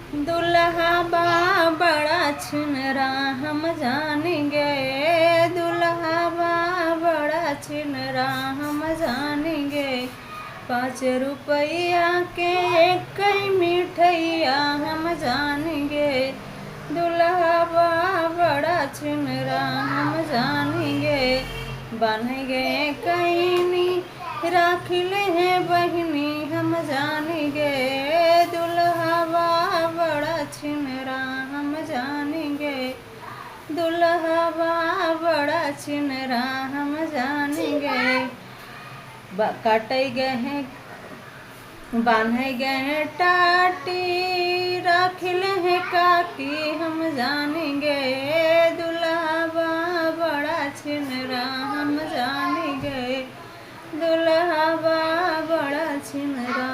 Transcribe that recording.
दुल्हा बा बड़ा छिनरा हम जानेंगे, दुल्हा बा बड़ा छिनरा हम जानेंगे। 5 रुपया के कई मिठैया हम जानेंगे, दुल्हा बा बड़ा छिनरा हम जानेंगे। बांधेंगे कैनी राखिले हैं बहिनी हम जानेंगे, दुल्हा बा बड़ा छिनरा हम जानेंगे, दुल्हा बा बड़ा छिनरा हम जानेंगे। काटे गए हैं बांधे गए टाटी राखिले हैं काकी हम जानेंगे, दुल्हा बा बड़ा छिनरा हम जानेंगे, दुल्हा बा बड़ा छिनरा